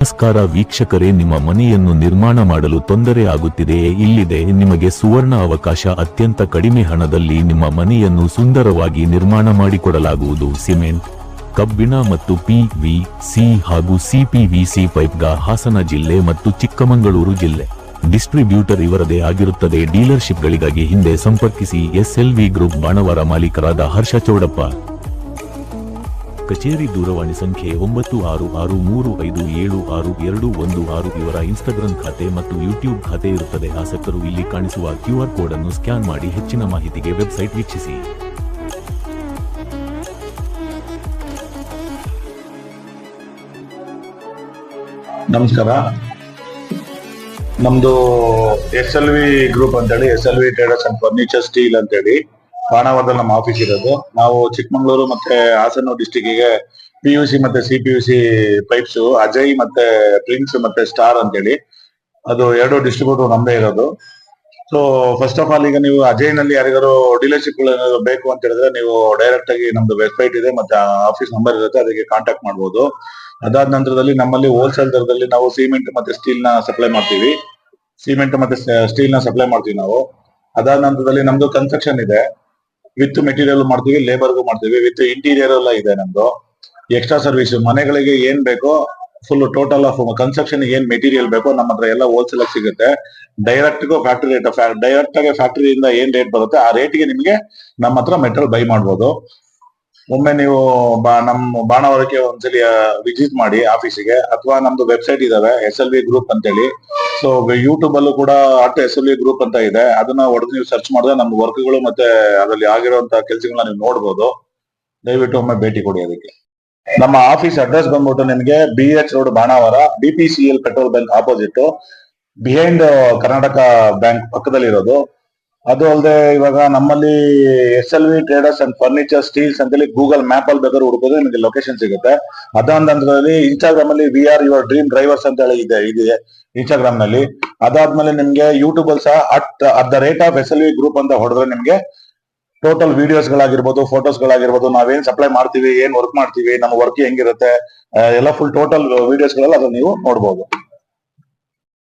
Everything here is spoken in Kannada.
ನಮಸ್ಕಾರ ವೀಕ್ಷಕರೇ, ನಿಮ್ಮ ಮನೆಯನ್ನು ನಿರ್ಮಾಣ ಮಾಡಲು ತೊಂದರೆ ಆಗುತ್ತಿದೆಯೇ? ಇಲ್ಲಿದೆ ನಿಮಗೆ ಸುವರ್ಣ ಅವಕಾಶ. ಅತ್ಯಂತ ಕಡಿಮೆ ಹಣದಲ್ಲಿ ನಿಮ್ಮ ಮನೆಯನ್ನು ಸುಂದರವಾಗಿ ನಿರ್ಮಾಣ ಮಾಡಿಕೊಡಲಾಗುವುದು. ಸಿಮೆಂಟ್, ಕಬ್ಬಿಣ ಮತ್ತು PVC ಹಾಗೂ CPVC ಪೈಪ್ಗ ಹಾಸನ ಜಿಲ್ಲೆ ಮತ್ತು ಚಿಕ್ಕಮಗಳೂರು ಜಿಲ್ಲೆ ಡಿಸ್ಟ್ರಿಬ್ಯೂಟರ್ ಇವರದೇ ಆಗಿರುತ್ತದೆ. ಡೀಲರ್ಶಿಪ್ಗಳಿಗಾಗಿ ಹಿಂದೆ ಸಂಪರ್ಕಿಸಿ. SLV ಗ್ರೂಪ್ ಬಾಣವರ ಮಾಲೀಕರಾದ ಹರ್ಷ ಚೌಡಪ್ಪ. ಕಚೇರಿ ದೂರವಾಣಿ ಸಂಖ್ಯೆ 9663576216. ಇವರ ಇನ್ಸ್ಟಾಗ್ರಾಮ್ ಖಾತೆ ಮತ್ತು ಯೂಟ್ಯೂಬ್ ಖಾತೆ ಇರುತ್ತದೆ. ಆಸಕ್ತರು ಇಲ್ಲಿ ಕಾಣಿಸುವ QR ಕೋಡ್ ಅನ್ನು ಸ್ಕ್ಯಾನ್ ಮಾಡಿ ಹೆಚ್ಚಿನ ಮಾಹಿತಿಗೆ ವೆಬ್ಸೈಟ್ ವೀಕ್ಷಿಸಿ. ನಮಸ್ಕಾರ. ನಮ್ದು SLV ಗ್ರೂಪ್ ಅಂತೇಳಿ, SLV traders and furniture steel ಅಂತೇಳಿ ಬಾಣಾವರದಲ್ಲಿ ನಮ್ಮ ಆಫೀಸ್ ಇರೋದು. ನಾವು ಚಿಕ್ಕಮಗಳೂರು ಮತ್ತೆ ಹಾಸನ ಡಿಸ್ಟಿಕ್ಗೆ PVC ಮತ್ತೆ CPVC ಪೈಪ್ಸ್ ಅಜಯ್ ಮತ್ತೆ ಪ್ರಿನ್ಸ್ ಮತ್ತೆ ಸ್ಟಾರ್ ಅಂತೇಳಿ ಅದು ಎರಡು ಡಿಸ್ಟ್ರಿಬ್ಯೂಟರ್ ನಮ್ದೇ ಇರೋದು. ಸೊ ಫಸ್ಟ್ ಆಫ್ ಆಲ್, ಈಗ ನೀವು ಅಜಯ್ ನಲ್ಲಿ ಯಾರಿಗಾರು ಡೀಲರ್ಶಿಪ್ ಬೇಕು ಅಂತ ಹೇಳಿದ್ರೆ ನೀವು ಡೈರೆಕ್ಟ್ ಆಗಿ ನಮ್ದು ವೆಬ್ಸೈಟ್ ಇದೆ ಮತ್ತೆ ಆಫೀಸ್ ನಂಬರ್ ಇರುತ್ತೆ, ಅದಕ್ಕೆ ಕಾಂಟ್ಯಾಕ್ಟ್ ಮಾಡಬಹುದು. ಅದಾದ ನಂತರದಲ್ಲಿ ನಮ್ಮಲ್ಲಿ ಹೋಲ್ಸೇಲ್ ದರದಲ್ಲಿ ನಾವು ಸಿಮೆಂಟ್ ಮತ್ತೆ ಸ್ಟೀಲ್ ನ ಸಪ್ಲೈ ಮಾಡ್ತೀವಿ. ನಾವು ಅದಾದ ನಂತರದಲ್ಲಿ ನಮ್ದು ಕನ್ಸ್ಟ್ರಕ್ಷನ್ ಇದೆ, ವಿತ್ ಮೆಟೀರಿಯಲ್ ಮಾಡ್ತೀವಿ, ಲೇಬರ್ಗೂ ಮಾಡ್ತೀವಿ, ವಿತ್ ಇಂಟೀರಿಯರ್ ಎಲ್ಲ ಇದೆ ನಮ್ದು. ಎಕ್ಸ್ಟ್ರಾ ಸರ್ವಿಸ್ ಮನೆಗಳಿಗೆ ಏನ್ ಬೇಕೋ ಫುಲ್ ಟೋಟಲ್ ಆಫ್ ಕನ್ಸ್ಟ್ರಕ್ಷನ್ ಏನ್ ಮೆಟೀರಿಯಲ್ ಬೇಕೋ ನಮ್ಮ ಹತ್ರ ಎಲ್ಲ ಹೋಲ್ಸೇಲ್ ಆಗಿ ಸಿಗುತ್ತೆ. ಡೈರೆಕ್ಟ್ ಫ್ಯಾಕ್ಟರಿ ರೇಟ್, ಡೈರೆಕ್ಟ್ ಆಗಿ ಫ್ಯಾಕ್ಟರಿಯಿಂದ ಏನ್ ರೇಟ್ ಬರುತ್ತೆ ಆ ರೇಟ್ಗೆ ನಿಮಗೆ ನಮ್ಮ ಹತ್ರ ಮೆಟೀರಿಯಲ್ ಬೈ ಮಾಡ್ಬೋದು. ಒಮ್ಮೆ ನೀವು ನಮ್ಮ ಬಾಣಾವರಕ್ಕೆ ಒಂದ್ಸಲಿ ವಿಸಿಟ್ ಮಾಡಿ ಆಫೀಸಿಗೆ, ಅಥವಾ ನಮ್ದು ವೆಬ್ಸೈಟ್ ಇದಾವೆ SLV ಗ್ರೂಪ್ ಅಂತೇಳಿ. ಸೊ ಯೂಟ್ಯೂಬ್ ಅಲ್ಲೂ ಕೂಡ SLV ಗ್ರೂಪ್ ಅಂತ ಇದೆ, ಅದನ್ನ ಹೊಡೆದು ನೀವು ಸರ್ಚ್ ಮಾಡಿದ್ರೆ ನಮ್ಮ ವರ್ಕ್ಗಳು ಮತ್ತೆ ಅದರಲ್ಲಿ ಆಗಿರುವಂತಹ ಕೆಲಸಗಳನ್ನ ನೀವು ನೋಡ್ಬೋದು. ದಯವಿಟ್ಟು ಒಮ್ಮೆ ಭೇಟಿ ಕೊಡಿ. ಅದಕ್ಕೆ ನಮ್ಮ ಆಫೀಸ್ ಅಡ್ರೆಸ್ ಬಂದ್ಬಿಟ್ಟು ನಿಮಗೆ BH road Banavara, BPCL petrol bunk opposite, behind Karnataka bank ಪಕ್ಕದಲ್ಲಿ ಇರೋದು. ಅದು ಅಲ್ಲದೆ ಇವಾಗ ನಮ್ಮಲ್ಲಿ SLV traders and furniture steels ಅಂತೇಳಿ ಗೂಗಲ್ ಮ್ಯಾಪ್ ಅಲ್ಲಿ ಬೇಕಾದ್ರೆ ಹುಡುಕಿದ್ರೆ ನಿಮಗೆ ಲೊಕೇಶನ್ ಸಿಗುತ್ತೆ. ಅದಾದ ನಂತರದಲ್ಲಿ ಇನ್ಸ್ಟಾಗ್ರಾಮ್ ಅಲ್ಲಿ VR Your Dream Drivers ಅಂತ ಹೇಳಿ ಇದೆ ಇನ್ಸ್ಟಾಗ್ರಾಮ್ ನಲ್ಲಿ. ಅದಾದ್ಮೇಲೆ ನಿಮ್ಗೆ ಯೂಟ್ಯೂಬ್ ಅಲ್ಲಿ ಸಹ @ SLV ಗ್ರೂಪ್ ಅಂತ ಹೊಡೆದ್ರೆ ನಿಮ್ಗೆ ಟೋಟಲ್ ವಿಡಿಯೋಸ್ ಗಳಾಗಿರ್ಬೋದು, ಫೋಟೋಸ್ ಗಳಾಗಿರ್ಬೋದು, ನಾವೇನ್ ಸಪ್ಲೈ ಮಾಡ್ತೀವಿ, ಏನ್ ವರ್ಕ್ ಮಾಡ್ತೀವಿ, ನಮ್ಮ ವರ್ಕ್ ಹೆಂಗಿರುತ್ತೆ ಎಲ್ಲ ಫುಲ್ ಟೋಟಲ್ ವಿಡಿಯೋಸ್ ಗಳೆಲ್ಲ ಅದನ್ನ ನೀವು ನೋಡ್ಬೋದು.